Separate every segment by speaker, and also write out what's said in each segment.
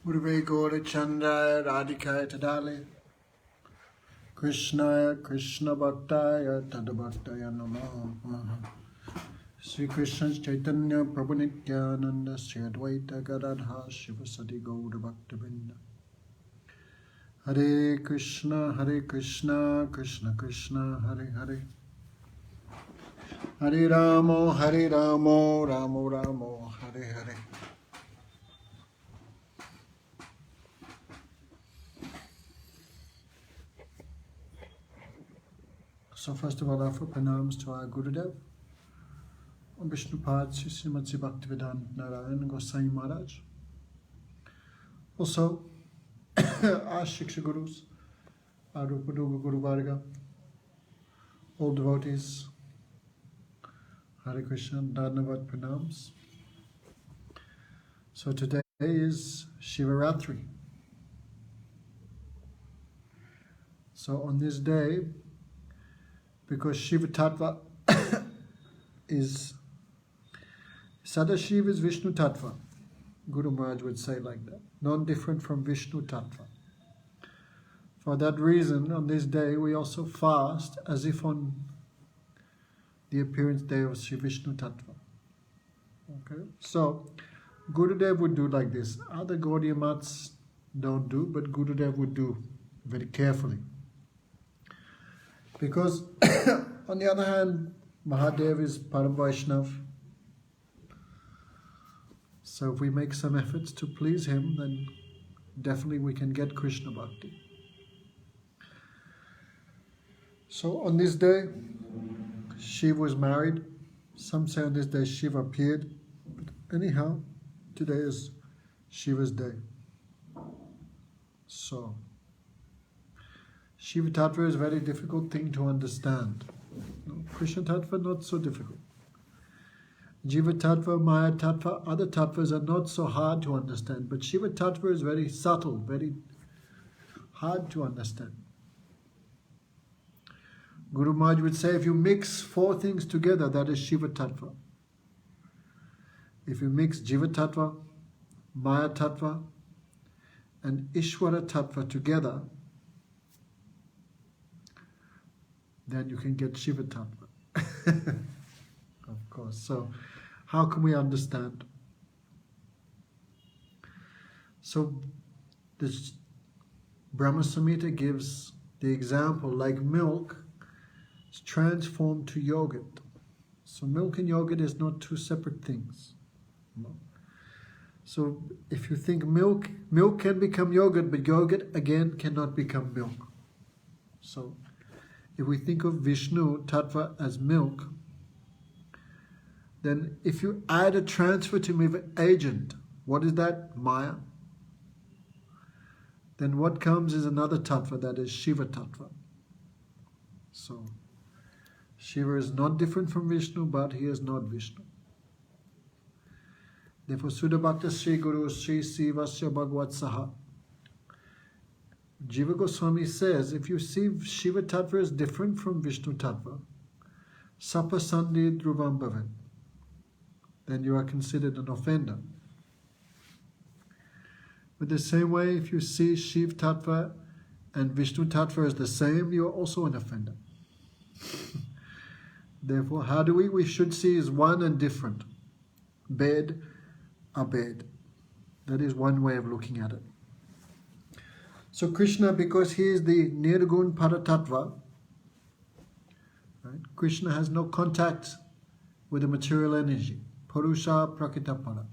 Speaker 1: Gurve Gaura Chandraya Radhikaya Tadale Krishnaya Krishna Bhaktaya Tadabhaktaya Namaha. Sri Krishna Chaitanya Prabhu Nityananda Sri Advaita Gadadha Shiva Sati Gaura Bhaktabinda. Hare Krishna Krishna Krishna Hare Hare Hare Ramo Ramo Ramo Hare Hare. So first of all, offer pranams to our Gurudev, Vishnupad Srimati Bhaktivedanta Narayan Gosai Maharaj. Also, our Shiksha Gurus, our Rupaduga Guru Varga, all devotees, Hare Krishna, Dhanavad pranams. So today is Shiva Ratri. So on this day, because Shiva tattva is Sada Shiva is Vishnu tattva. Guru Maharaj would say like that, non-different from Vishnu tattva. For that reason, on this day we also fast as if on the appearance day of Sri Vishnu tattva. Okay, so Gurudev would do like this. Other Gaudiya Mats don't do, but Gurudev would do very carefully. Because on the other hand, Mahadev is Param Vaishnav. So if we make some efforts to please him, then definitely we can get Krishna Bhakti. So on this day, Shiva was married. Some say on this day Shiva appeared. But anyhow, today is Shiva's day. So Shiva tattva is a very difficult thing to understand. Krishna tattva not so difficult. Jiva tattva, Maya tattva, other tattvas are not so hard to understand. But Shiva tattva is very subtle, very hard to understand. Guru Maharaj would say, if you mix four things together, that is Shiva tattva. If you mix Jiva tattva, Maya tattva, and Ishvara tattva together, then you can get Shiva tattva. Of course. So, how can we understand? So, this Brahma Samhita gives the example like milk is transformed to yogurt. So, milk and yogurt is not two separate things. No. So, if you think milk can become yogurt, but yogurt again cannot become milk. So, if we think of Vishnu tattva as milk, then if you add a transformative agent, what is that? Maya. Then what comes is another tattva, that is Shiva tattva. So, Shiva is not different from Vishnu, but he is not Vishnu. Therefore, Sudha Bhakta Sri Guru Sri Sivasya Bhagavad Saha, Jiva Goswami says, if you see Shiva tattva is different from Vishnu tattva, sapasandi dhruvam bhavet, then you are considered an offender. But the same way, if you see Shiva tattva and Vishnu tattva is the same, you are also an offender. Therefore, how do we should see is one and different. Bed, abed. That is one way of looking at it. So Krishna, because he is the Nirgun Paratattva, right? Krishna has no contact with the material energy. Purusha Prakita Para.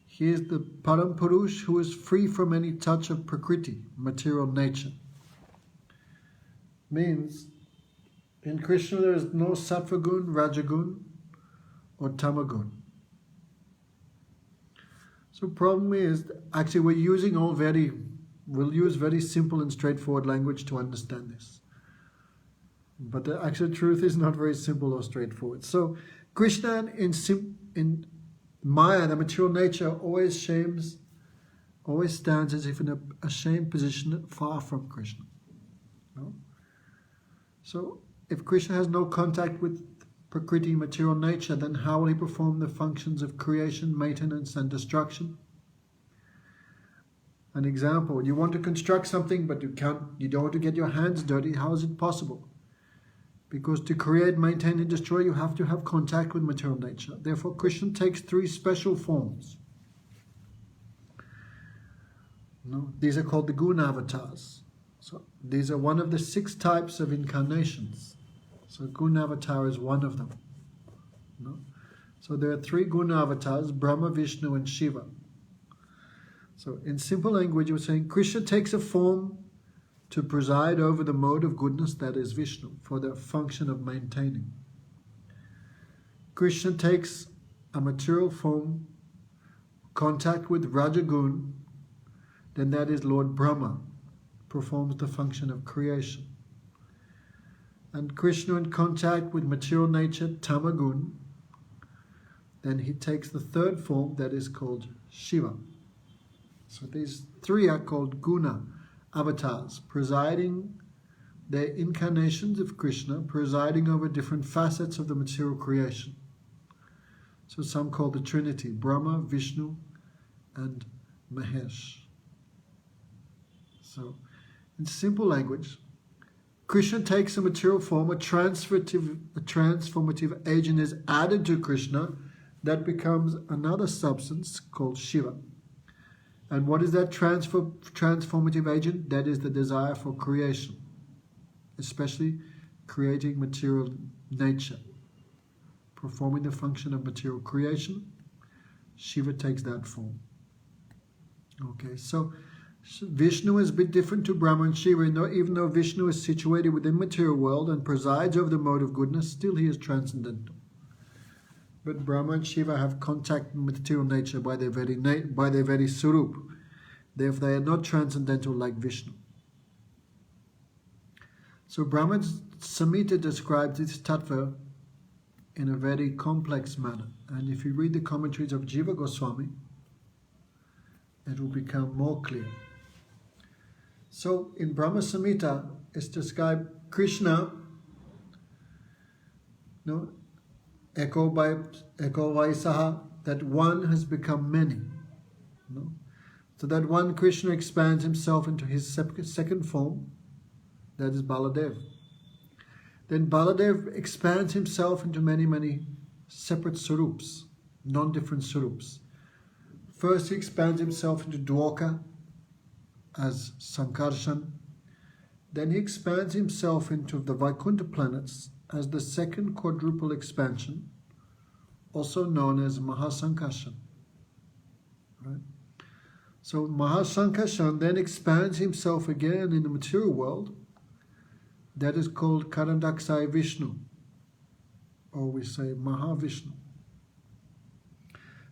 Speaker 1: He is the Param Purush who is free from any touch of Prakriti, material nature. Means, in Krishna there is no Sattvagun, Rajagun, or Tamagun. So problem is, actually we'll use very simple and straightforward language to understand this. But the actual truth is not very simple or straightforward. So Krishna in Maya, the material nature, always stands as if in a shamed position far from Krishna. No? So if Krishna has no contact with Prakriti, material nature, then how will he perform the functions of creation, maintenance and destruction? An example, you want to construct something but you don't want to get your hands dirty. How is it possible? Because to create, maintain and destroy, you have to have contact with material nature. Therefore, Krishna takes 3 special forms. No, these are called the guna avatars. So these are one of the 6 types of incarnations. So guna avatar is one of them. No? So there are 3 guna avatars, Brahma, Vishnu and Shiva. So in simple language, we're saying Krishna takes a form to preside over the mode of goodness, that is Vishnu, for the function of maintaining. Krishna takes a material form, contact with Rajagun, then that is Lord Brahma, performs the function of creation. And Krishna in contact with material nature, Tamagun, then he takes the 3rd form that is called Shiva. So these 3 are called guna avatars, presiding, they're incarnations of Krishna, presiding over different facets of the material creation. So some call the Trinity, Brahma, Vishnu and Mahesh. So in simple language, Krishna takes a material form, a transformative agent is added to Krishna, that becomes another substance called Shiva. And what is that transformative agent? That is the desire for creation, especially creating material nature, performing the function of material creation. Shiva takes that form. Okay, so Vishnu is a bit different to Brahma and Shiva. Even though Vishnu is situated within material world and presides over the mode of goodness, still he is transcendental. But Brahma and Shiva have contact with material nature by their very surup. Therefore, they are not transcendental like Vishnu. So Brahma Samhita describes this tattva in a very complex manner. And if you read the commentaries of Jiva Goswami, it will become more clear. So in Brahma Samhita, it's described Krishna, Eko Vaisaha, that one has become many. No? So that one Krishna expands himself into his second form, that is Baladev. Then Baladev expands himself into many, many separate surups, non-different surups. First he expands himself into Dwarka as Sankarshan. Then he expands himself into the Vaikuntha planets as the second quadruple expansion, also known as Maha Sankarshan. Right? So Maha Sankarshan then expands himself again in the material world. That is called Karandaksai Vishnu, or we say Mahavishnu.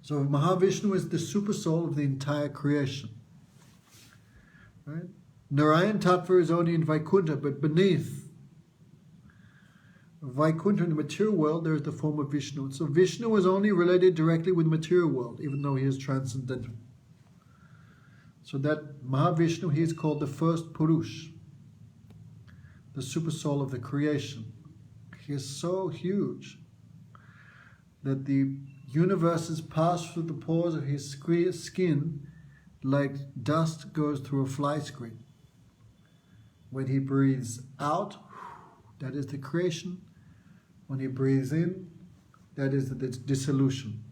Speaker 1: So Mahavishnu is the super soul of the entire creation. Right? Narayan Tattva is only in Vaikuntha, but beneath Vaikuntha in the material world, there is the form of Vishnu. So Vishnu is only related directly with the material world, even though he is transcendental. So that Mahavishnu, he is called the first Purush, the super soul of the creation. He is so huge that the universes pass through the pores of his skin like dust goes through a fly screen. When he breathes out, that is the creation. When he breathes in, that is the dissolution.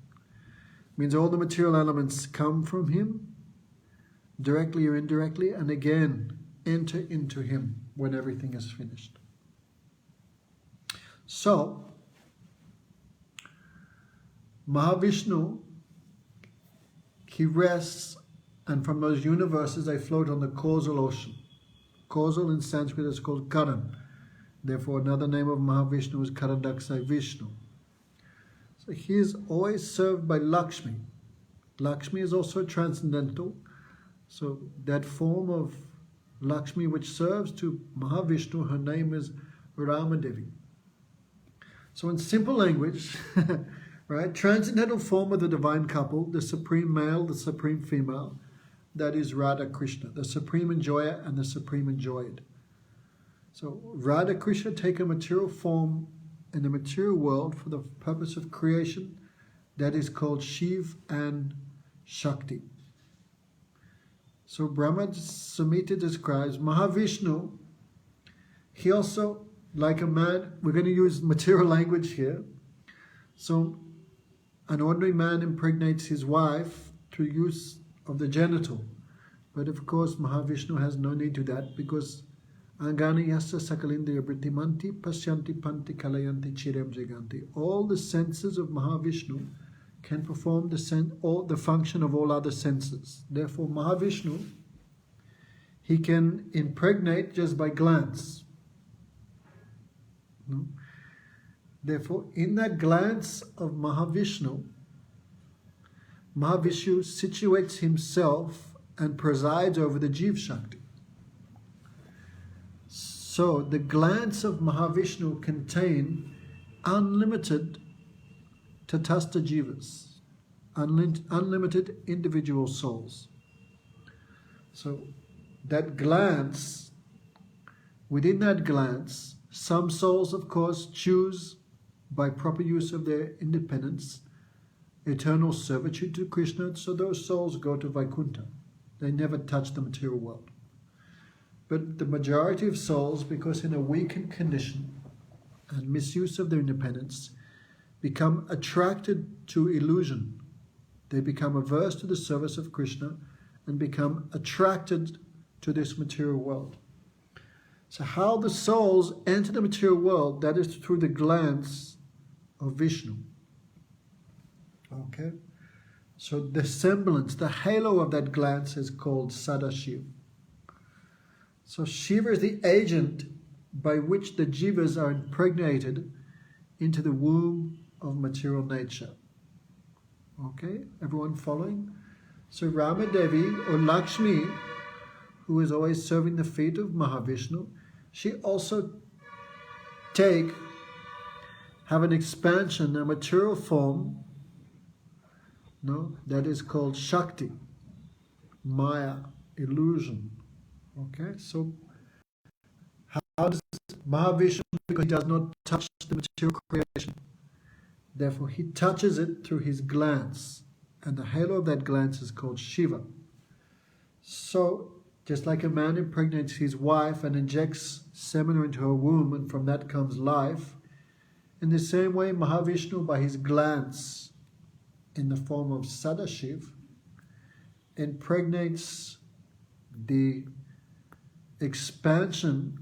Speaker 1: It means all the material elements come from him, directly or indirectly, and again enter into him when everything is finished. So, Mahavishnu, he rests, and from those universes they float on the causal ocean. Causal in Sanskrit is called Karan. Therefore, another name of Mahavishnu is Karandaksai Vishnu. So he is always served by Lakshmi. Lakshmi is also transcendental. So that form of Lakshmi which serves to Mahavishnu, her name is Ramadevi. So in simple language, right, transcendental form of the divine couple, the supreme male, the supreme female, that is Radha Krishna, the supreme enjoyer and the supreme enjoyed. So Radha Krishna take a material form in the material world for the purpose of creation, that is called Shiv and Shakti. So Brahma Samhita describes Mahavishnu. He also, like a man, we're going to use material language here. So an ordinary man impregnates his wife through use of the genital. But of course, Mahavishnu has no need to that, because Angani yasa sakalindriya vrittimanti pasyanti panti kalayanti chirem jaganti. All the senses of Mahavishnu can perform the function of all other senses. Therefore, Mahavishnu, he can impregnate just by glance. No? Therefore, in that glance of Mahavishnu, Mahavishnu situates himself and presides over the Jiva Shakti. So the glance of Mahavishnu contain unlimited tatastha jivas, unlimited individual souls. So that glance, within that glance, some souls, of course, choose, by proper use of their independence, eternal servitude to Krishna, so those souls go to Vaikuntha. They never touch the material world. But the majority of souls, because in a weakened condition and misuse of their independence, become attracted to illusion. They become averse to the service of Krishna and become attracted to this material world. So how the souls enter the material world, that is through the glance of Vishnu. Okay? So the semblance, the halo of that glance is called Sada Shiva. So Shiva is the agent by which the jivas are impregnated into the womb of material nature. Okay? Everyone following? So Ramadevi, or Lakshmi, who is always serving the feet of Mahavishnu, she also have an expansion, a material form, no, that is called Shakti, Maya, illusion. Okay, so how does Mahavishnu, because he does not touch the material creation, therefore he touches it through his glance, and the halo of that glance is called Shiva. So, just like a man impregnates his wife and injects semen into her womb, and from that comes life, in the same way Mahavishnu, by his glance in the form of Sada Shiva, impregnates the expansion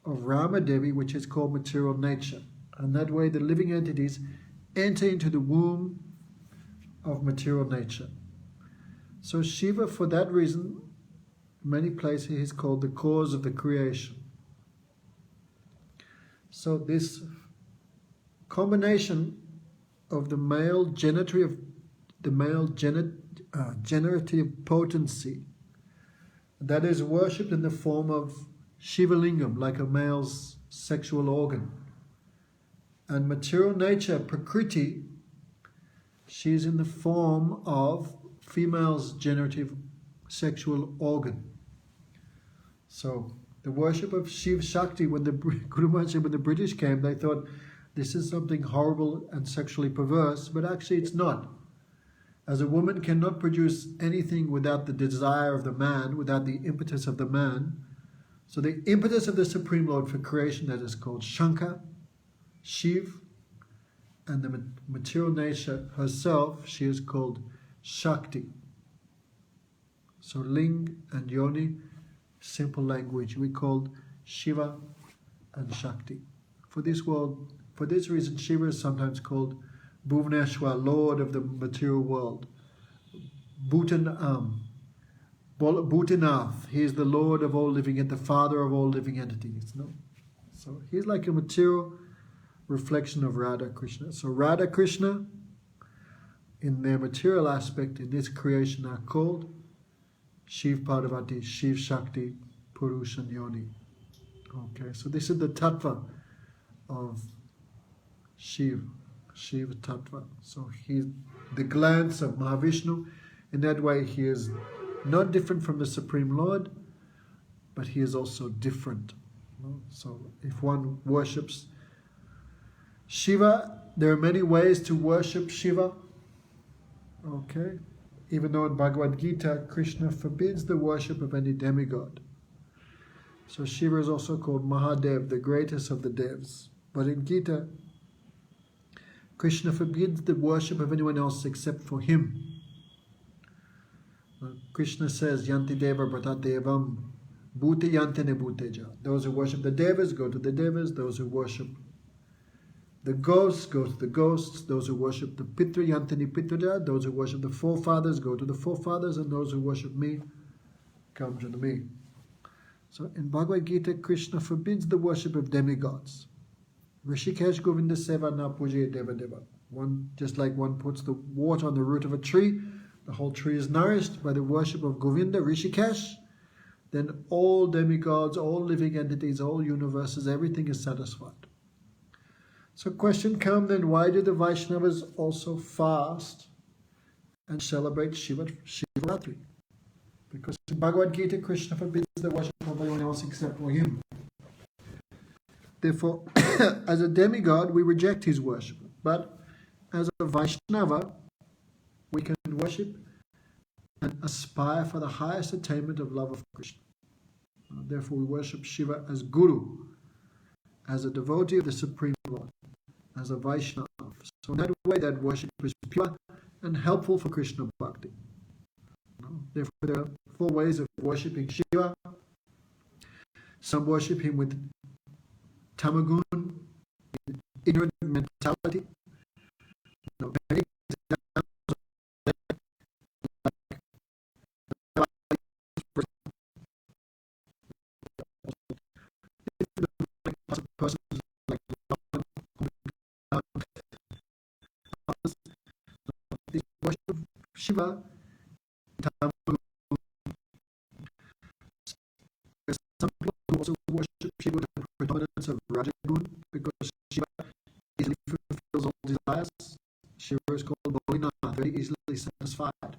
Speaker 1: of Ramadevi, which is called material nature. And that way the living entities enter into the womb of material nature. So Shiva, for that reason, in many places he is called the cause of the creation. So this combination of the male generative potency that is worshipped in the form of Shiva Lingam, like a male's sexual organ, and material nature, Prakriti, she is in the form of female's generative sexual organ. So the worship of Shiva Shakti, when the Guru Maharaj said, when the British came, they thought this is something horrible and sexually perverse, but actually it's not. As a woman cannot produce anything without the desire of the man, without the impetus of the man. So the impetus of the Supreme Lord for creation, that is called Shankha, Shiv, and the material nature herself, she is called Shakti. So Ling and Yoni, simple language, we called Shiva and Shakti. For this reason, Shiva is sometimes called Bhuvaneshwar, Lord of the material world. Bhutanath, he is the Lord of all living and the Father of all living entities. No? So he's like a material reflection of Radha Krishna. So Radha Krishna, in their material aspect in this creation, are called Shiv Parvati, Shiv Shakti, Purush and Yoni. Okay, so this is the tattva of Shiva tattva. So he's the glance of Mahavishnu. In that way, he is not different from the Supreme Lord, but he is also different. So if one worships Shiva, there are many ways to worship Shiva. Okay, even though in Bhagavad Gita, Krishna forbids the worship of any demigod. So Shiva is also called Mahadev, the greatest of the devs. But in Gita, Krishna forbids the worship of anyone else except for him. Krishna says, Yanti Deva Brata Devam, Bhute Yantene Bhuteja. Those who worship the devas go to the devas. Those who worship the ghosts go to the ghosts. Those who worship the Pitra Yantini Pitraja. Those who worship the forefathers go to the forefathers. And those who worship me come to me. So in Bhagavad Gita, Krishna forbids the worship of demigods. Rishikesh Govinda Seva na Puje Deva Deva. Just like one puts the water on the root of a tree, the whole tree is nourished by the worship of Govinda, Rishikesh. Then all demigods, all living entities, all universes, everything is satisfied. So question comes then, why do the Vaishnavas also fast and celebrate Shiva Ratri? Because in Bhagavad Gita, Krishna forbids the worship of anyone else except for him. Therefore, as a demigod, we reject his worship. But as a Vaishnava, we can worship and aspire for the highest attainment of love of Krishna. Therefore, we worship Shiva as Guru, as a devotee of the Supreme Lord, as a Vaishnava. So in that way, that worship is pure and helpful for Krishna Bhakti. Therefore, there are 4 ways of worshipping Shiva. Some worship him with tamagun, ignorant mentality. Many examples of persons like they worship Shiva. Some people also worship Shiva with the predominance of Rajagun, because Shiva easily fulfills all desires. Shiva is called Bholinath, very easily satisfied.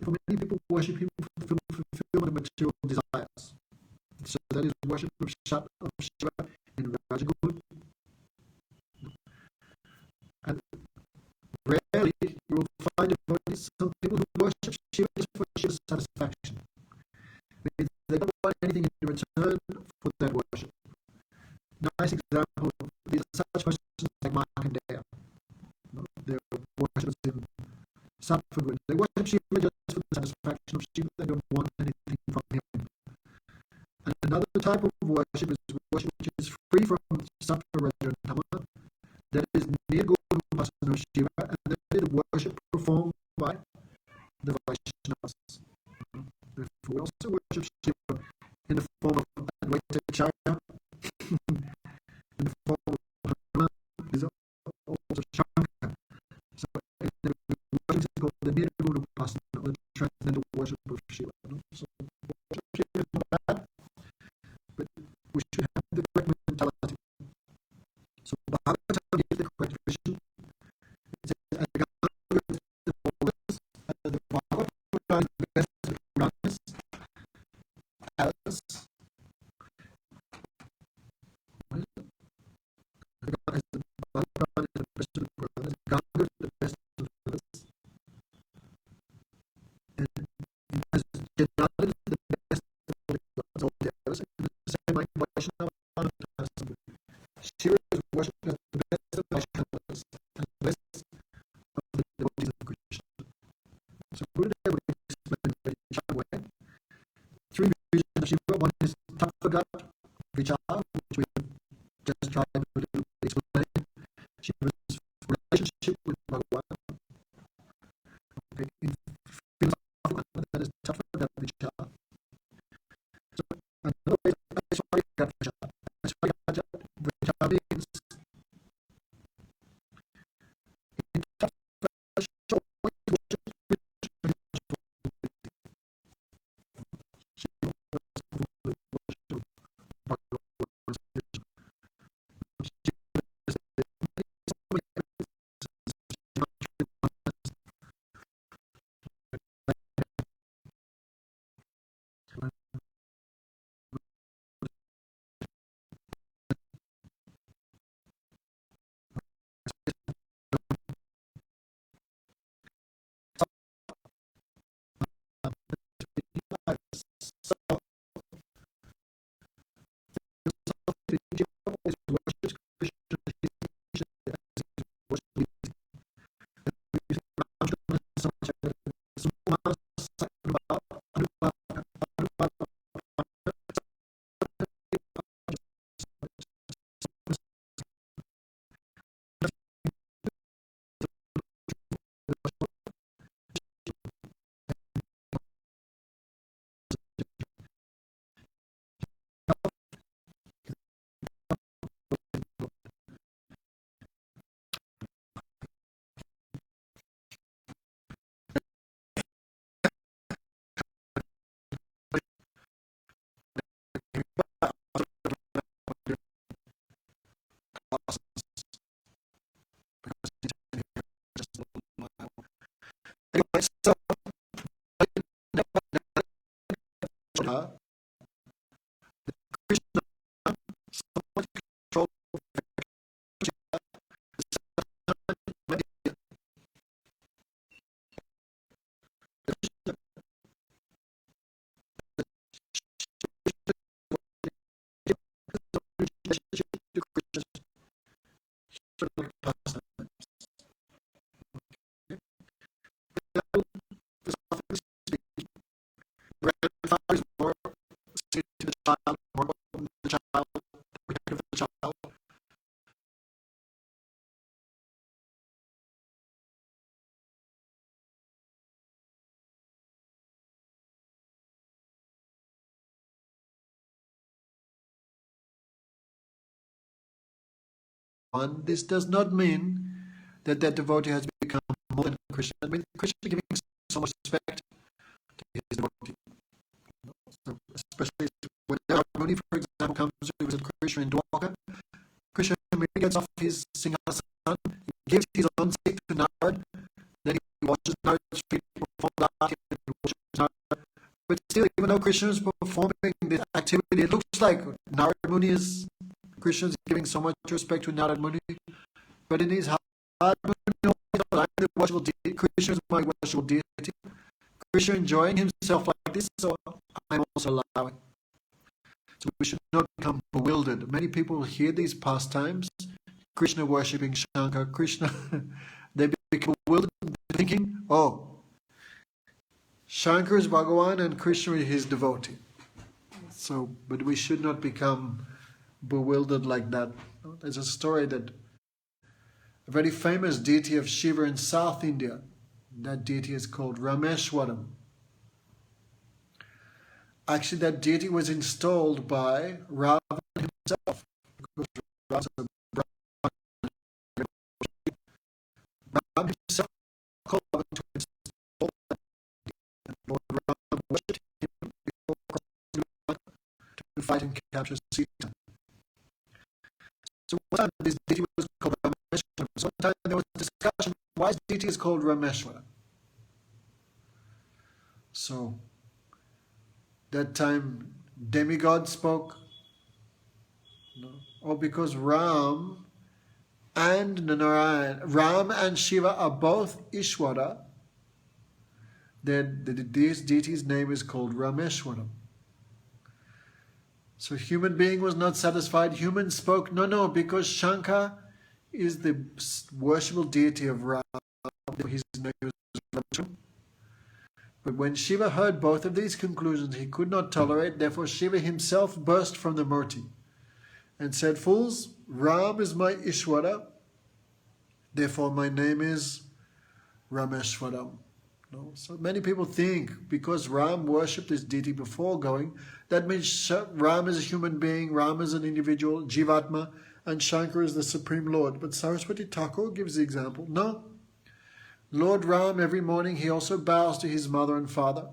Speaker 1: For many people worship him for fulfillment of material desires. So that is worship of Shiva in Rajagun. And rarely you will find some people who worship Shiva just for Shiva's satisfaction. They don't want anything in return for that worship. Nice example, these are such persons like Markandeya. Their worshippers in Sattva. They worship Shiva just for the satisfaction of Shiva. They don't want anything from him. And another type of worship is worship which is free from Sattva, Raja, and Tama. That is near Guru Upasana of Shiva, and that is worship performed by the Vaishnavas. Therefore, we also worship Shiva in the form of Advaita Acharya, in the form of Hanuman, is also Shankar. So, the worship is called the Nirguna Upasana, or the transcendental worship of Shiva. So, worship of Shiva is not bad, but we should have the correct mentality. So, Bhagavatam gives the correct vision. It says, as the Ganga is the oldest, as the Bhagavatam is the best of the Puranas, as Shiva is worshipped as the best of Vaishnavas and the best of the devotees of Krishna. So Gurudev would explain in a very short way. 3 visions of Shiva. One is Tattvagat Vichara, which we have just tried to explain. Shiva's relationship with Bhagavan. Okay, in philosophical, that is Tattvagat Vichara. So another way is Aishwaryagat Vichara. Aishwaryagat Vichara means Anyway, so Krishna somewhat controlled grandfather's more to the child, more than the child, protective of the child. This does not mean that that devotee has become more than a Krishna. I mean, Krishna giving so much respect to his devotee. So especially when Muni, for example, comes to visit Krishna in Dwarka, Krishna immediately gets off his singhasan, he gives his own stick to Narad, then he washes Narad's feet, performs the arti, and washes Narad. But still, even though Krishna is performing this activity, it looks like Narad Muni is, Krishna is giving so much respect to Narad Muni, but in his heart, I'm the worshipful deity, Krishna is my worshipful deity. Krishna enjoying himself like this, so I'm also allowing. So we should not become bewildered. Many people hear these pastimes, Krishna worshipping Shankar, Krishna, they become bewildered thinking, oh, Shankar is Bhagavan and Krishna is his devotee. So, but we should not become bewildered like that. There's a story that a very famous deity of Shiva in South India, that deity is called Rameshwaram. Actually, that deity was installed by Ravana himself. Ram himself called Ravana to install that deity. And Lord Ram worshipped him before crossing to fight and capture Sita. So one time this deity was called Rameshwaram. So one time there was a discussion, why this deity is called Rameshwaram? So that time demigod spoke, or because Ram and Narayan, Ram and Shiva are both Ishwara, then this deity's name is called Rameshwaram. So human being was not satisfied. Human spoke, no, because Shankar is the worshipful deity of Ram. His name is Rameshwaram. But when Shiva heard both of these conclusions, he could not tolerate. Therefore, Shiva himself burst from the murti and said, fools, Ram is my Ishwara, therefore my name is Rameshwaram. No? So many people think because Ram worshipped this deity before going, that means Ram is a human being, Ram is an individual, Jivatma, and Shankar is the Supreme Lord. But Saraswati Thakur gives the example, no. Lord Ram, every morning, he also bows to his mother and father.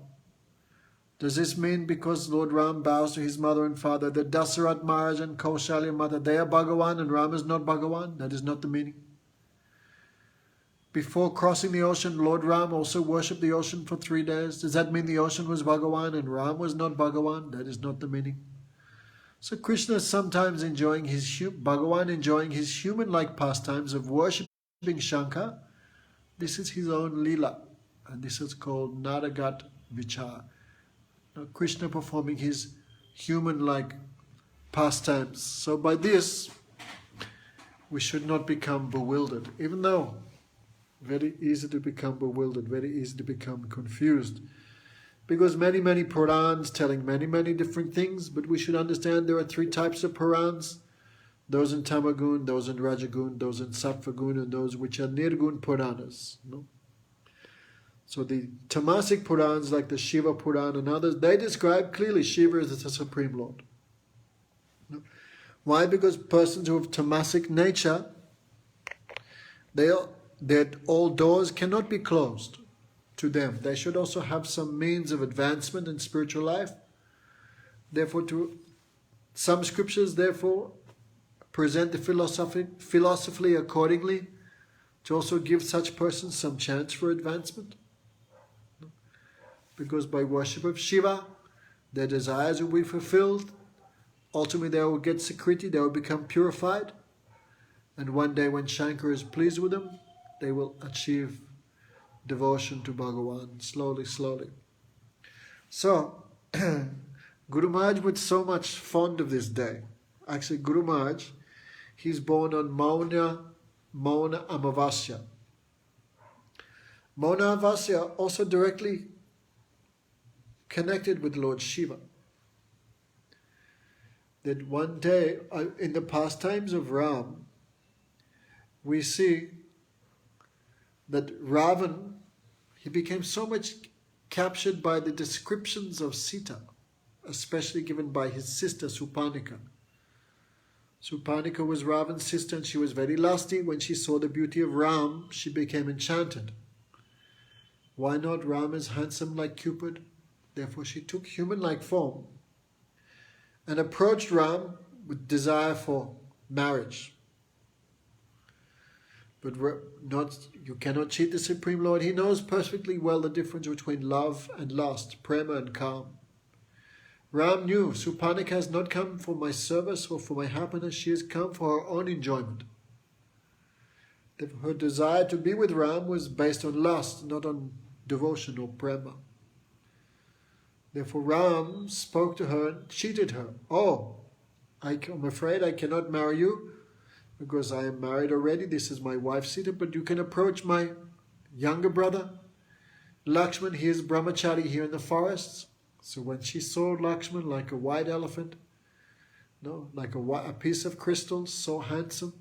Speaker 1: Does this mean because Lord Ram bows to his mother and father, that Dasarat Maharaj and Kaushalya mother, they are Bhagavan and Ram is not Bhagavan? That is not the meaning. Before crossing the ocean, Lord Ram also worshipped the ocean for 3 days. Does that mean the ocean was Bhagavan and Ram was not Bhagavan? That is not the meaning. So Krishna is sometimes enjoying Bhagavan enjoying his human-like pastimes of worshipping Shankar. This is his own lila, and this is called Naragat Vichar. Krishna performing his human-like pastimes. So by this, we should not become bewildered, even though very easy to become bewildered, very easy to become confused. Because many Purans telling many different things, but we should understand there are three types of Purans. Those in Tamagun, those in Rajagun, those in Sattvagun, and those which are Nirgun Puranas. No? So the Tamasic Purans, like the Shiva Puran and others, they describe clearly Shiva as the Supreme Lord. No? Why? Because persons who have Tamasic nature, that all doors cannot be closed to them. They should also have some means of advancement in spiritual life. Therefore, some scriptures, present the philosophy accordingly to also give such persons some chance for advancement. Because by worship of Shiva, their desires will be fulfilled. Ultimately, they will get Sakriti, they will become purified. And one day when Shankar is pleased with them, they will achieve devotion to Bhagavan, slowly. So, Guru Maharaj was so much fond of this day. Actually, Guru Maharaj, he's born on Mauna Amavasya. Mauna Amavasya also directly connected with Lord Shiva. That one day, in the pastimes of Ram, we see that Ravan, he became so much captured by the descriptions of Sita, especially given by his sister Supanika. Supanika was Ravan's sister and she was very lusty. When she saw the beauty of Ram, she became enchanted. Why not? Ram is handsome like Cupid. Therefore she took human-like form and approached Ram with desire for marriage. But you cannot cheat the Supreme Lord. He knows perfectly well the difference between love and lust, prema and kam. Ram knew Supanika has not come for my service or for my happiness. She has come for her own enjoyment. Her desire to be with Ram was based on lust, not on devotion or prema. Therefore Ram spoke to her and cheated her. Oh, I'm afraid I cannot marry you, because I am married already. This is my wife Sita, but you can approach my younger brother, Lakshman. He is brahmachari here in the forests. So when she saw Lakshman like a white elephant, like a piece of crystal, so handsome,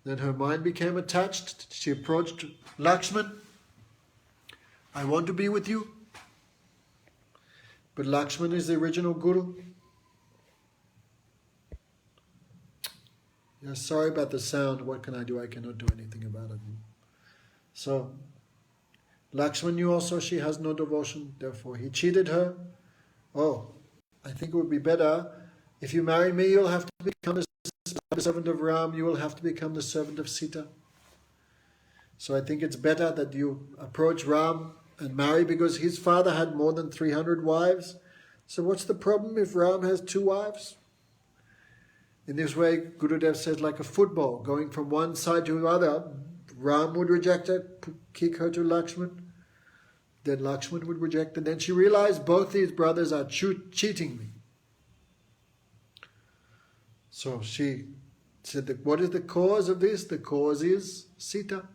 Speaker 1: then her mind became attached. She approached Lakshman. I want to be with you. But Lakshman is the original Guru. Yeah, sorry about the sound. What can I do? I cannot do anything about it. So, Lakshman knew also she has no devotion. Therefore, he cheated her. Oh, I think it would be better if you marry me, you'll have to become the servant of Ram. You will have to become the servant of Sita. So I think it's better that you approach Ram and marry, because his father had more than 300 wives. So what's the problem if Ram has 2 wives? In this way, Gurudev says, like a football, going from one side to the other, Ram would reject her, kick her to Lakshman. Then Lakshman would reject her. Then she realized both these brothers are cheating me. So she said, that what is the cause of this? The cause is Sita.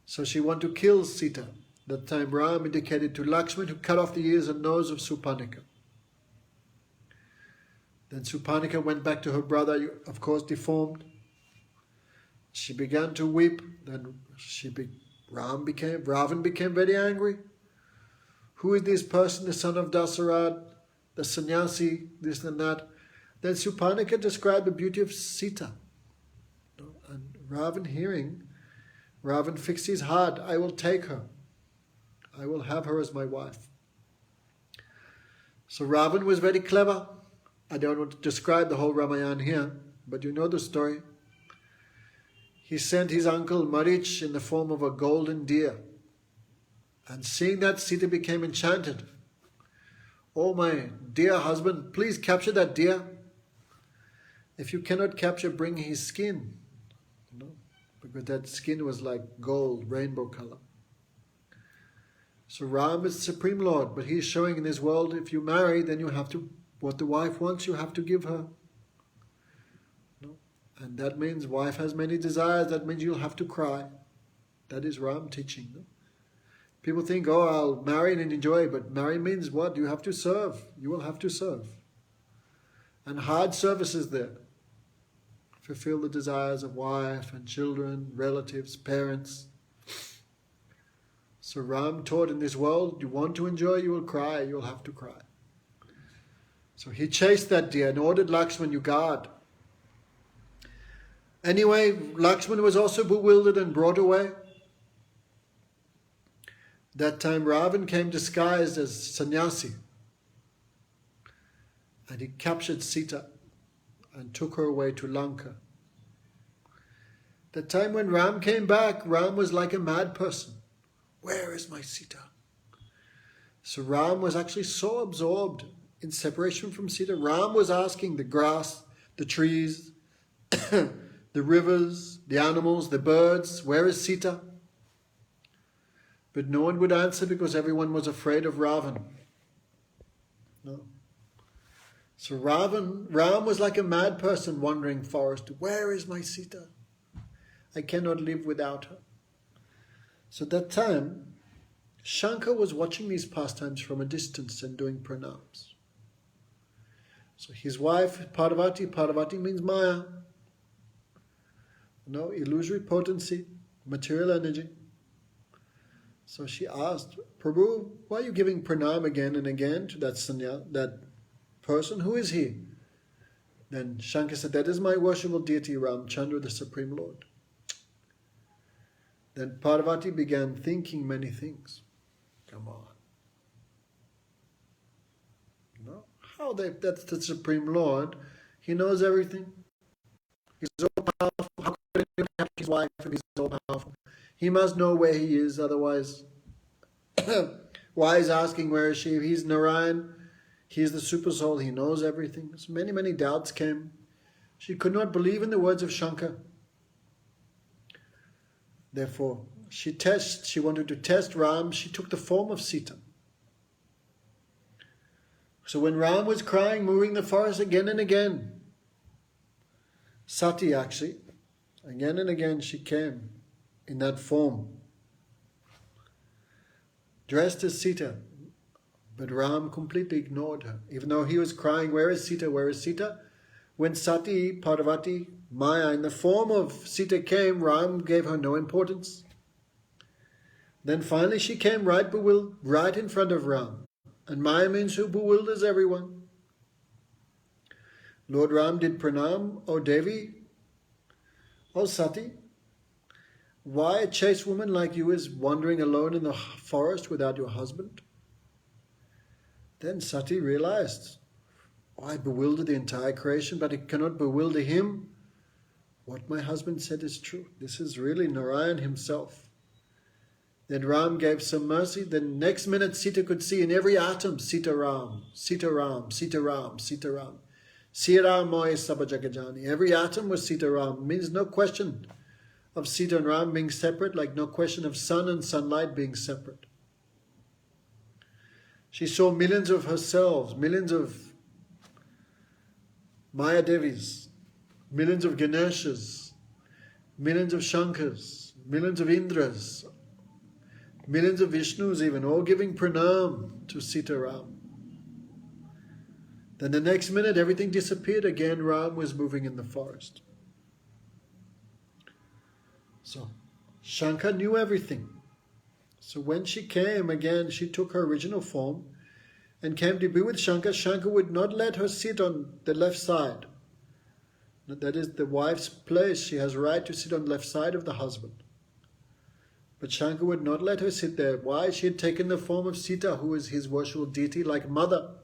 Speaker 1: So she wanted to kill Sita. That time Ram indicated to Lakshman, who cut off the ears and nose of Supanika. Then Supanika went back to her brother, of course deformed. She began to weep. Then Ravan became very angry. Who is this person, the son of Dasarath, the sannyasi, this and that? Then Supanika described the beauty of Sita. And Ravan hearing, Ravan fixed his heart, I will take her. I will have her as my wife. So Ravan was very clever. I don't want to describe the whole Ramayana here, but you know the story. He sent his uncle Marich in the form of a golden deer. And seeing that, Sita became enchanted. Oh my dear husband, please capture that deer. If you cannot capture, bring his skin. Because that skin was like gold, rainbow color. So Ram is the Supreme Lord, but he's showing in this world, if you marry, then you have to, what the wife wants, you have to give her. No? And that means wife has many desires, that means you'll have to cry. That is Ram teaching. No? People think, oh, I'll marry and enjoy, but marry means what? You have to serve. You will have to serve. And hard service is there. Fulfill the desires of wife and children, relatives, parents. So Ram taught in this world, you want to enjoy, you will cry, you'll have to cry. So he chased that deer and ordered Lakshman, you guard. Anyway, Lakshman was also bewildered and brought away. That time Ravan came disguised as sannyasi. And he captured Sita and took her away to Lanka. The time when Ram came back, Ram was like a mad person. Where is my Sita? So Ram was actually so absorbed in separation from Sita. Ram was asking the grass, the trees, the rivers, the animals, the birds, where is Sita? But no one would answer because everyone was afraid of Ravan. No. So Ram was like a mad person wandering forest. Where is my Sita? I cannot live without her. So at that time, Shankar was watching these pastimes from a distance and doing pranams. So his wife, Parvati means Maya. No, illusory potency, material energy. So she asked, Prabhu, why are you giving pranam again and again to that person? Who is he? Then Shankar said, that is my worshipful deity Ramchandra, the Supreme Lord. Then Parvati began thinking many things. Come on. No? That's the Supreme Lord. He knows everything. He's all powerful. How could he have his wife if he's all powerful? He must know where he is, otherwise. Why is asking where is she? If he's Narayan, he's the super soul, he knows everything. So many doubts came. She could not believe in the words of Shankar. Therefore, she wanted to test Ram. She took the form of Sita. So when Ram was crying, moving the forest again and again, Sati actually, again and again she came in that form, dressed as Sita. But Ram completely ignored her. Even though he was crying, where is Sita, where is Sita? When Sati, Parvati, Maya, in the form of Sita came, Ram gave her no importance. Then finally she came right in front of Ram. And Maya means who bewilders everyone. Lord Ram did pranam, O Devi, O Sati. Why a chaste woman like you is wandering alone in the forest without your husband? Then Sati realized, I bewilder the entire creation, but it cannot bewilder him. What my husband said is true. This is really Narayan himself. Then Ram gave some mercy. Then next minute Sita could see in every atom, Sita Ram, Sita Ram, Sita Ram, Sita Ram. Sita Moy Sabajagajani. Every atom was Sita Ram. Means no question of Sita and Ram being separate, like no question of sun and sunlight being separate. She saw millions of herself, millions of Maya Devis, millions of Ganeshas, millions of Shankars, millions of Indras, millions of Vishnus even, all giving pranam to Sita Ram. Then the next minute everything disappeared again. Ram was moving in the forest. So Shankar knew everything. So when she came again, she took her original form and came to be with Shankar. Shankar would not let her sit on the left side. That is the wife's place. She has right to sit on the left side of the husband. But Shankar would not let her sit there. Why? She had taken the form of Sita, who is his worshipful deity, like mother.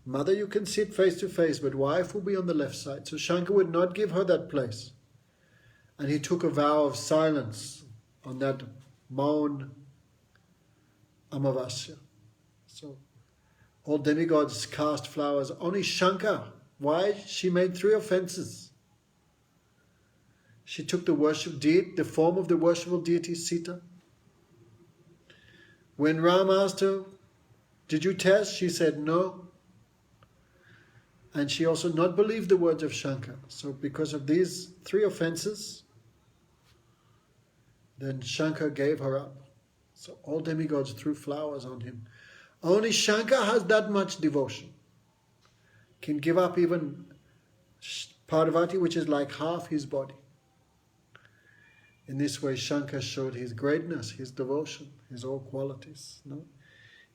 Speaker 1: Mother, you can sit face to face, but wife will be on the left side. So Shankar would not give her that place. And he took a vow of silence on that Maun Amavasya. So all demigods cast flowers. Only Shankar. Why? She made 3 offenses. She took the form of the worshipful deity Sita. When Ram asked her, did you test? She said no. And she also not believed the words of Shankar. So because of these 3 offenses, then Shankar gave her up. So all demigods threw flowers on him. Only Shankar has that much devotion. Can give up even Parvati, which is like half his body. In this way, Shankar showed his greatness, his devotion, his all qualities. No?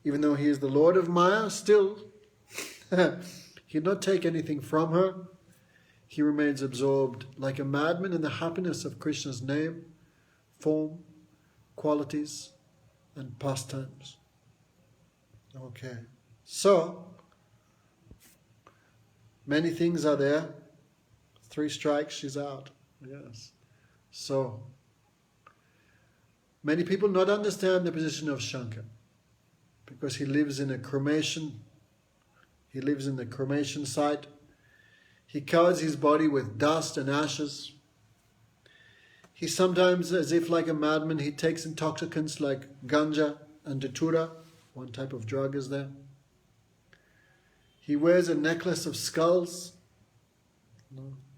Speaker 1: Even though he is the Lord of Maya, still, he did not take anything from her. He remains absorbed like a madman in the happiness of Krishna's name, form, qualities, and pastimes. Okay. So, many things are there. 3 strikes, she's out. Yes. So, many people not understand the position of Shankar because he lives in a cremation. He lives in the cremation site. He covers his body with dust and ashes. He sometimes, as if like a madman, he takes intoxicants like ganja and datura. One type of drug is there. He wears a necklace of skulls.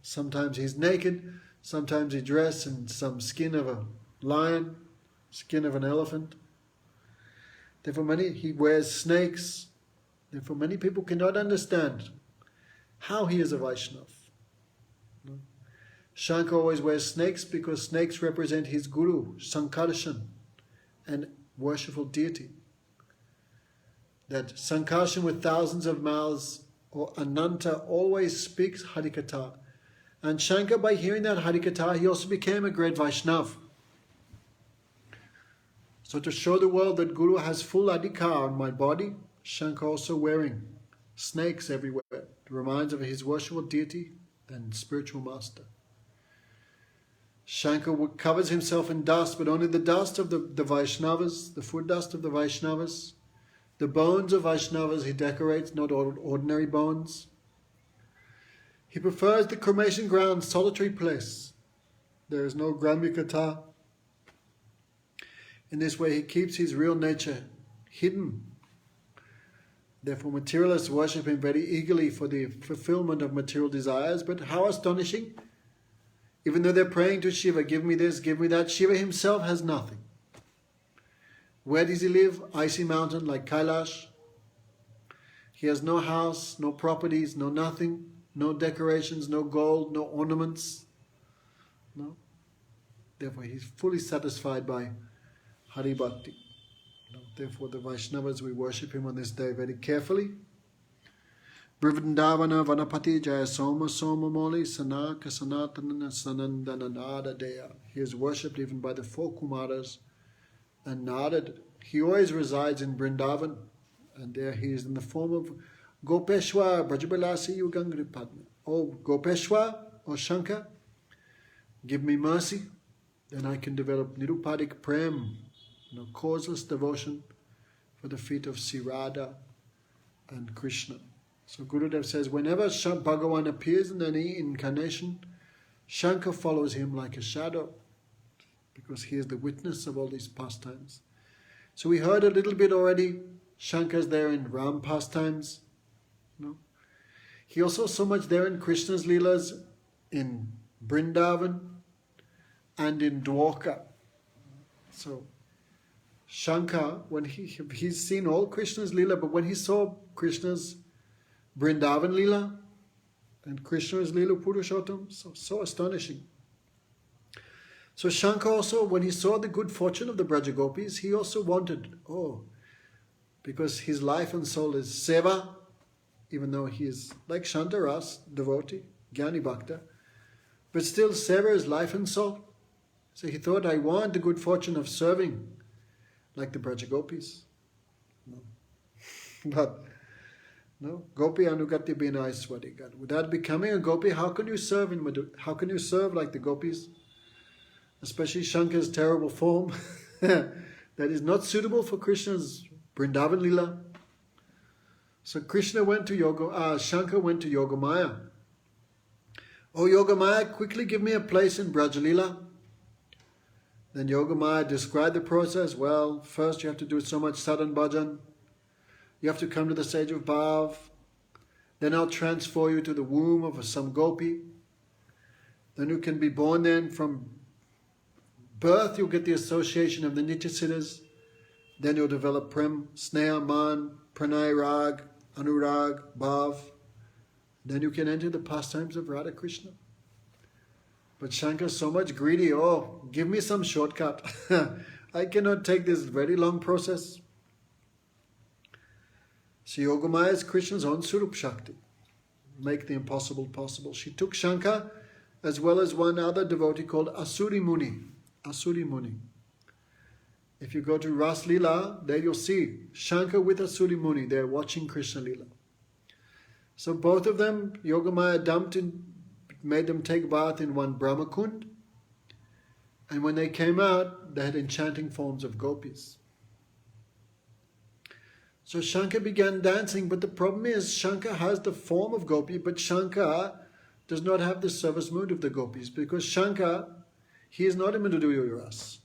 Speaker 1: Sometimes he's naked. Sometimes he dresses in some skin of a lion, skin of an elephant. Therefore, he wears snakes. Therefore, many people cannot understand how he is a Vaishnava. No? Shankar always wears snakes because snakes represent his guru, Sankarshan, and worshipful deity. That Sankarshan with thousands of mouths, or Ananta, always speaks Harikatha. And Shankar, by hearing that Harikatha, he also became a great Vaishnava. So to show the world that Guru has full adhikar on my body, Shankar also wearing snakes everywhere. It reminds of his worshipful deity and spiritual master. Shankar covers himself in dust, but only the dust of the Vaishnavas, the foot dust of the Vaishnavas. The bones of Vaishnavas he decorates, not ordinary bones. He prefers the cremation ground, solitary place. There is no Gramyakatha. In this way he keeps his real nature hidden. Therefore materialists worship him very eagerly for the fulfillment of material desires. But how astonishing! Even though they're praying to Shiva, give me this, give me that, Shiva himself has nothing. Where does he live? Icy mountain like Kailash. He has no house, no properties, no nothing, no decorations, no gold, no ornaments. No. Therefore he's fully satisfied by Hari Bhakti. No. Therefore the Vaishnavas, we worship him on this day very carefully. Vrindavana Vanapati Jaya Soma Soma Moli Sanaka Sanatana Sanandana Nada Deya. He is worshipped even by the 4 Kumaras. And Narad, he always resides in Vrindavan, and there he is in the form of Gopeshwar, Brajabalasi Yugangri Padma. Oh Gopeshwar, or Shankar, give me mercy, then I can develop Nirupadik Prem, causeless devotion for the feet of Sri Radha and Krishna. So Gurudev says, whenever Bhagavan appears in any incarnation, Shankar follows him like a shadow, because he is the witness of all these pastimes. So we heard a little bit already, Shankar's there in Ram pastimes. No? He also so much there in Krishna's Leelas, in Vrindavan, and in Dwarka. So Shankar, when he's seen all Krishna's Leela, but when he saw Krishna's Vrindavan Leela, and Krishna's Leela Purushottam, so astonishing. So Shankar also, when he saw the good fortune of the Brajagopis, he also wanted, because his life and soul is seva, even though he is like Shantaras, devotee, Jnani Bhakta, but still seva is life and soul. So he thought, I want the good fortune of serving like the Brajagopis. No. But, no, Gopi Anugati Bina Iswadigat. Without becoming a Gopi, how can you serve like the Gopis? Especially Shankar's terrible form that is not suitable for Krishna's Vrindavan Leela. So Shankar went to Yogamaya. Oh Yogamaya, quickly give me a place in Brajalila. Then Yogamaya described the process. Well, first you have to do so much sadhan bhajan. You have to come to the stage of bhav. Then I'll transfer you to the womb of some gopi. Then you can be born then. From birth you'll get the association of the Nityasiddhas. Then you'll develop prem, sneha, man, pranay, rag, anurag, bhav. Then you can enter the pastimes of Radha Krishna. But Shankar is so much greedy. Oh, give me some shortcut. I cannot take this very long process. So Yogamaya is Krishna's own Surup Shakti. Make the impossible possible. She took Shankar as well as one other devotee called Asuri Muni. Asuri Muni. If you go to Ras Leela, there you'll see Shankar with Asuri Muni. They're watching Krishna Leela. So both of them, Yogamaya made them take bath in one Brahmakund. And when they came out, they had enchanting forms of gopis. So Shankar began dancing, but the problem is Shankar has the form of gopi, but Shankar does not have the service mood of the gopis, because Shankar, he is not a Madhurya Ras.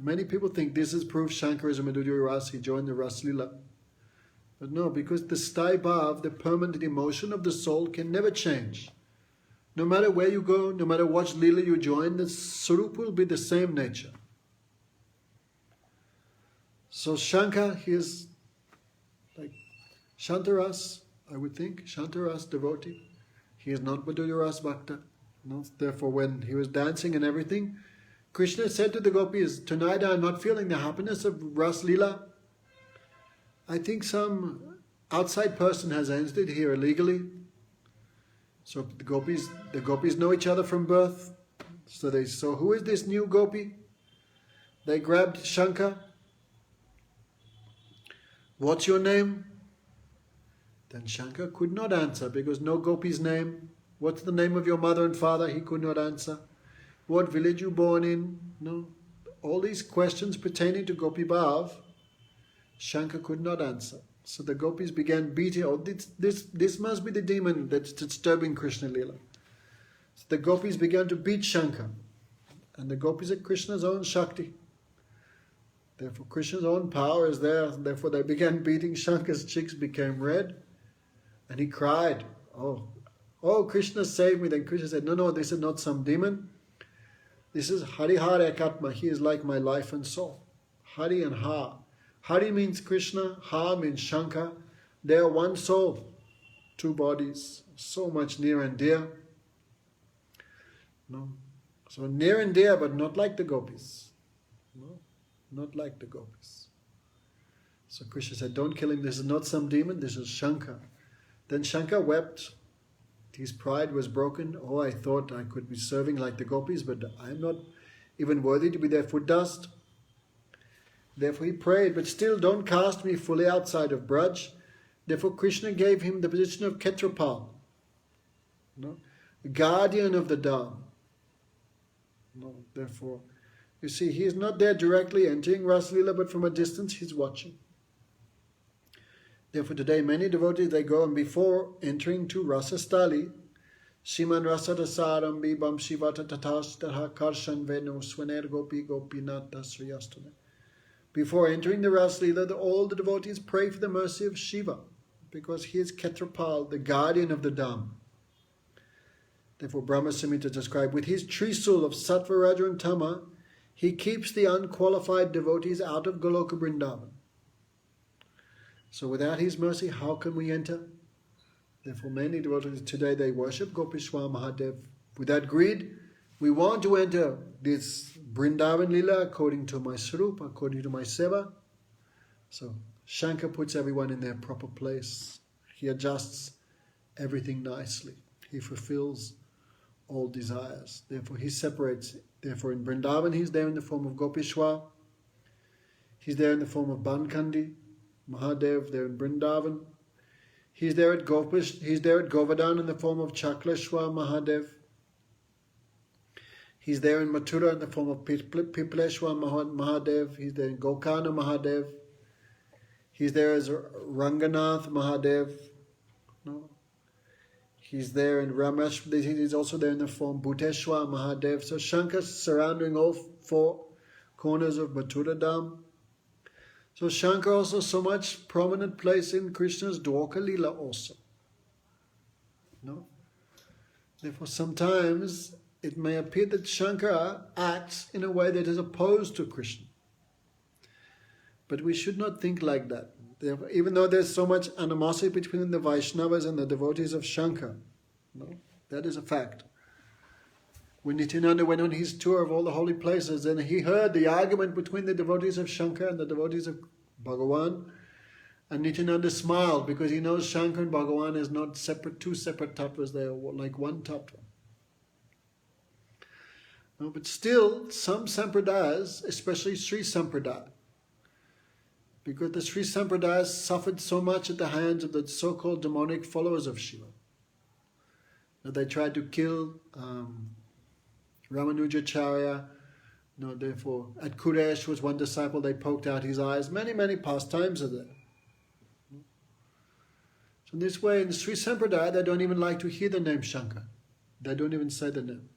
Speaker 1: Many people think this is proof Shankar is a Madhurya Ras, he joined the Ras Leela. But no, because the sthai bhav, the permanent emotion of the soul, can never change. No matter where you go, no matter what Leela you join, the Sarup will be the same nature. So Shankar, he is like Shantaras, I would think, Shantaras devotee. He is not Madhurya Ras Bhakta. No? Therefore, when he was dancing and everything, Krishna said to the gopis, tonight I am not feeling the happiness of Ras Leela. I think some outside person has entered here illegally. So the gopis know each other from birth. So who is this new gopi? They grabbed Shankar. What's your name? Then Shankar could not answer because no gopi's name. What's the name of your mother and father? He could not answer. What village you born in? No. All these questions pertaining to Gopi Bhav, Shankar could not answer. So the gopis began beating. Oh, this must be the demon that's disturbing Krishna Leela. So the gopis began to beat Shankar. And the gopis are Krishna's own Shakti. Therefore Krishna's own power is there. Therefore they began beating Shankar's cheeks became red. And he cried, oh, Krishna save me. Then Krishna said, no, this is not some demon. This is Harihar Ekatma. He is like my life and soul. Hari and Ha. Hari means Krishna, Ha means Shankar. They are one soul, two bodies, so much near and dear. No, so near and dear, but not like the gopis. No, not like the gopis. So Krishna said, don't kill him. This is not some demon. This is Shankar. Then Shankar wept. His pride was broken. Oh, I thought I could be serving like the gopis, but I am not even worthy to be their foot dust. Therefore he prayed, but still don't cast me fully outside of Braj. Therefore Krishna gave him the position of Ketrapal, guardian of the Dham. Therefore, you see, he is not there directly entering Ras Leela, but from a distance he's watching. Therefore today many devotees, they go and before entering to Rasastali, Shiman Rasadasaram Bibam Shiva tattva karshan venu swaner gopi gopinata sriyastune. Before entering the Ras Leela, all the devotees pray for the mercy of Shiva, because he is Ketrapal, the guardian of the Dham. Therefore Brahma Samhita described, with his Trisul of Sattva, Raja and Tama, he keeps the unqualified devotees out of Goloka Vrindavan. So without his mercy, how can we enter? Therefore many devotees today, they worship Gopishwa Mahadev. Without greed, we want to enter this Vrindavan Lila according to my Sarup, according to my Seva. So Shankar puts everyone in their proper place. He adjusts everything nicely. He fulfills all desires. Therefore he separates. Therefore in Vrindavan he's there in the form of Gopishwa. He's there in the form of Bankandi, Mahadev there in Vrindavan. He's there at Govardhan in the form of Chakleshwa Mahadev. He's there in Mathura in the form of Pipleshwa Mahadev. He's there in Gokana Mahadev. He's there as Ranganath Mahadev. He's there in Ramesh. He's also there in the form Bhuteshwar, Mahadev. So Shankar's surrounding all four corners of Mathura Dham. So Shankar also so much prominent place in Krishna's Dwarka Leela also. No? Therefore sometimes it may appear that Shankara acts in a way that is opposed to Krishna. But we should not think like that. Therefore, even though there's so much animosity between the Vaishnavas and the devotees of Shankar, no? That is a fact. When Nityananda went on his tour of all the holy places, and he heard the argument between the devotees of Shankar and the devotees of Bhagavan, and Nityananda smiled because he knows Shankar and Bhagavan is not separate, two separate tattvas, they are like one tattva. No, but still, some sampradayas, especially Sri Sampradaya, because the Sri Sampradayas suffered so much at the hands of the so-called demonic followers of Shiva. Now, they tried to kill Ramanujacharya. No, therefore, at Kuresh was one disciple, they poked out his eyes. Many, many pastimes are there. So in this way, in the Sri Sampradaya, they don't even like to hear the name Shankar. They don't even say the name.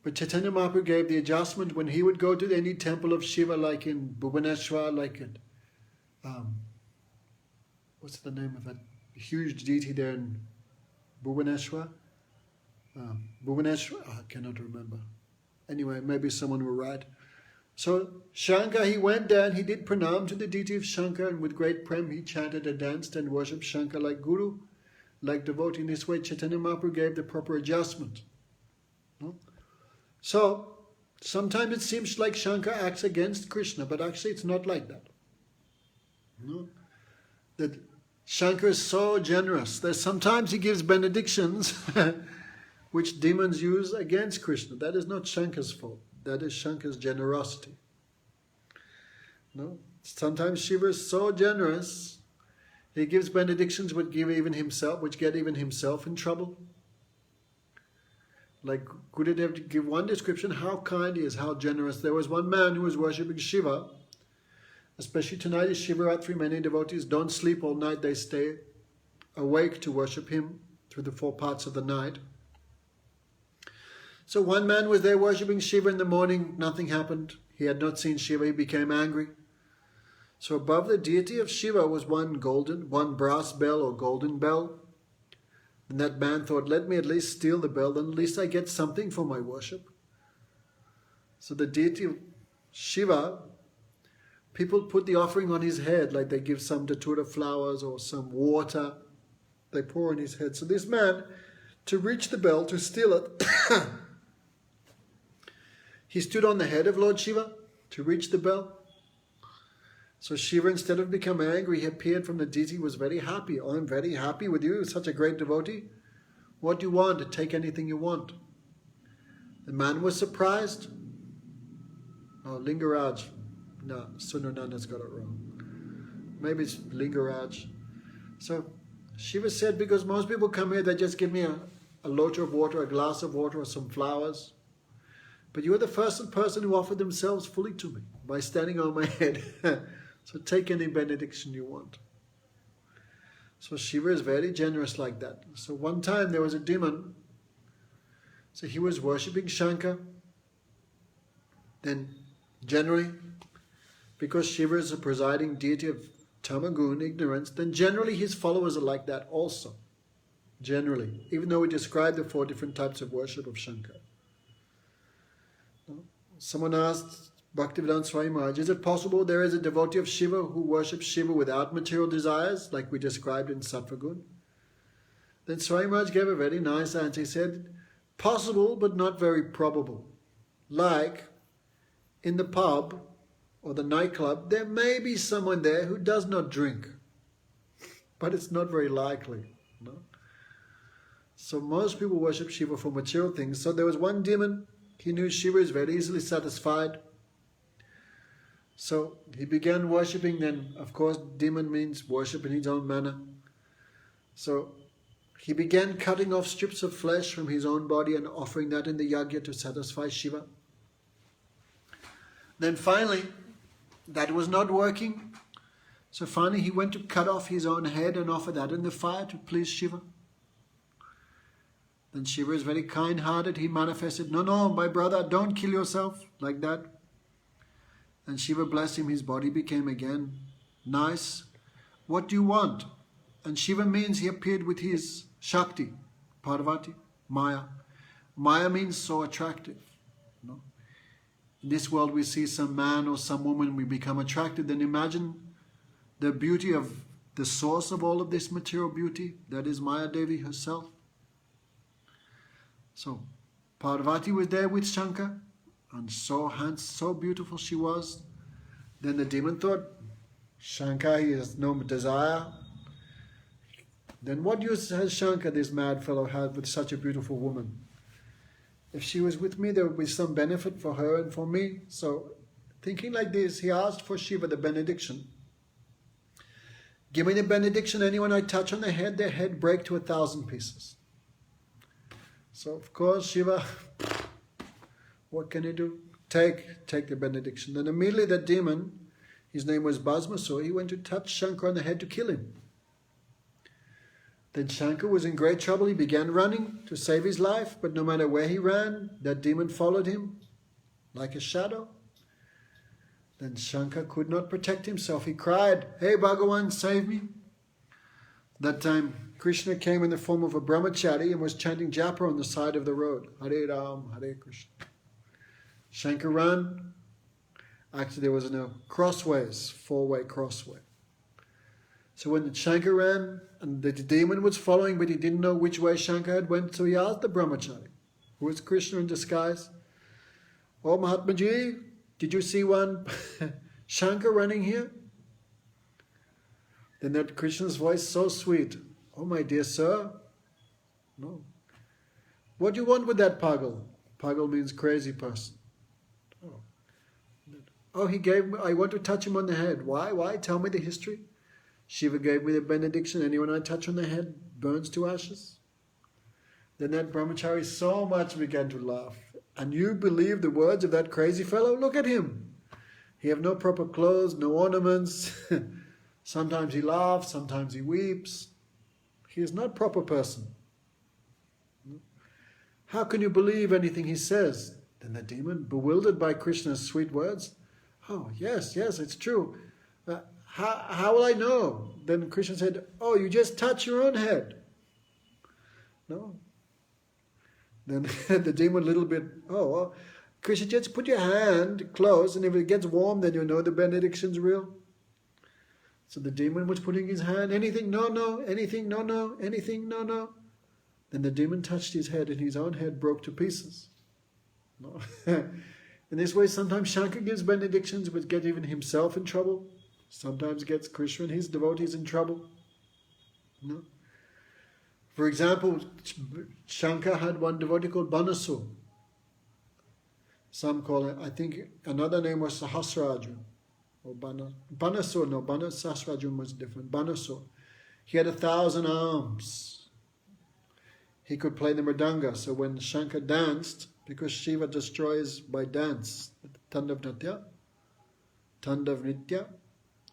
Speaker 1: But Chaitanya Mahaprabhu gave the adjustment when he would go to any temple of Shiva, like in Bhubaneswar, like in, what's the name of that huge deity there in Bhubaneswar? Bhubaneswar, I cannot remember. Anyway, maybe someone will write. So Shankar, he went there and he did pranam to the deity of Shankar, and with great prem he chanted and danced and worshipped Shankar like Guru, like devotee. In this way, Chaitanya Mahaprabhu gave the proper adjustment. No? So, sometimes it seems like Shankar acts against Krishna, but actually it's not like that. No? That Shankar is so generous that sometimes he gives benedictions which demons use against Krishna. That is not Shankar's fault. That is Shankar's generosity. No? Sometimes Shiva is so generous, he gives benedictions which get even himself in trouble. Like Gurudev give one description how kind he is, how generous. There was one man who was worshipping Shiva, especially tonight is Shiva Ratri. Many devotees don't sleep all night, they stay awake to worship him through the 4 parts of the night. So one man was there worshipping Shiva in the morning, nothing happened. He had not seen Shiva, he became angry. So above the deity of Shiva was one brass bell or golden bell. And that man thought, let me at least steal the bell, then at least I get something for my worship. So the deity of Shiva, people put the offering on his head, like they give some datura flowers or some water, they pour on his head. So this man, to reach the bell, to steal it, he stood on the head of Lord Shiva to reach the bell. So Shiva, instead of becoming angry, he appeared from the deity, was very happy. Oh, I'm very happy with you, such a great devotee. What do you want? Take anything you want. The man was surprised. Oh, Lingaraj. No, Sunananda's got it wrong. Maybe it's Lingaraj. So Shiva said, because most people come here, they just give me a lota of water, a glass of water, or some flowers. But you're the first person who offered themselves fully to me by standing on my head. So take any benediction you want. So Shiva is very generous like that. So one time there was a demon. So he was worshipping Shankar. Then generally, because Shiva is a presiding deity of tamagun, ignorance, then generally his followers are like that also. Generally. Even though we described the 4 different types of worship of Shankar. Someone asked Bhaktivedanta Swami Maharaj, is it possible there is a devotee of Shiva who worships Shiva without material desires, like we described in Sattvagun? Then Swami Maharaj gave a very nice answer. He said, possible but not very probable. Like in the pub or the nightclub, there may be someone there who does not drink, but it's not very likely. No? So most people worship Shiva for material things. So there was one demon, he knew Shiva is very easily satisfied. So he began worshipping. Then, of course, demon means worship in his own manner. So he began cutting off strips of flesh from his own body and offering that in the yajna to satisfy Shiva. Then finally, that was not working. So finally he went to cut off his own head and offer that in the fire to please Shiva. Then Shiva is very kind-hearted. He manifested, no, my brother, don't kill yourself, like that. And Shiva blessed him. His body became again nice. What do you want? And Shiva means he appeared with his Shakti, Parvati, Maya. Maya means so attractive. No? In this world we see some man or some woman, we become attracted. Then imagine the beauty of the source of all of this material beauty. That is Maya Devi herself. So Parvati was there with Shankar, and so handsome, so beautiful she was. Then the demon thought, Shankar, he has no desire. Then what use has Shankar, this mad fellow, had with such a beautiful woman? If she was with me, there would be some benefit for her and for me. So thinking like this, he asked for Shiva the benediction. Give me the benediction. Anyone I touch on the head, their head break to 1,000 pieces. So of course Shiva, what can he do? Take the benediction. Then immediately the demon, his name was Bhasmasur, he went to touch Shankar on the head to kill him. Then Shankar was in great trouble. He began running to save his life, but no matter where he ran, that demon followed him like a shadow. Then Shankar could not protect himself. He cried, "Hey Bhagavan, save me." That time Krishna came in the form of a brahmachari and was chanting japa on the side of the road. Hare Ram, Hare Krishna. Shankar ran. Actually, there was no crossways, four-way crossway. So when Shankar ran, and the demon was following, but he didn't know which way Shankar had went, so he asked the brahmachari, who was Krishna in disguise, "Oh Mahatma Ji, did you see one Shankar running here?" Then that Krishna's voice, so sweet, "Oh my dear sir, no. What do you want with that pagal?" Pagal means crazy person. Oh, he gave me, I want to touch him on the head. Why? Tell me the history. Shiva gave me the benediction. Anyone I touch on the head burns to ashes. Then that brahmachari so much began to laugh. And you believe the words of that crazy fellow? Look at him. He have no proper clothes, no ornaments. Sometimes he laughs, sometimes he weeps. He is not a proper person. How can you believe anything he says? Then the demon, bewildered by Krishna's sweet words, "Oh, yes, it's true. How will I know?" Then Krishna said, "Oh, you just touch your own head." No. Then the demon a little bit, Krishna, just put your hand close, and if it gets warm, then you know the benediction's real. So the demon was putting his hand, anything, no, anything, no, anything, no. Then the demon touched his head, and his own head broke to pieces. No. In this way, sometimes Shankar gives benedictions which get even himself in trouble. Sometimes gets Krishna and his devotees in trouble. No. For example, Shankar had one devotee called Banasur. Some call it, I think another name was Sahasrarjun. Or Banasur, no, Sahasrarjun was different. Banasur. He had 1,000 arms. He could play the mridanga. So when Shankar danced, because Shiva destroys by dance, Tandav Nitya.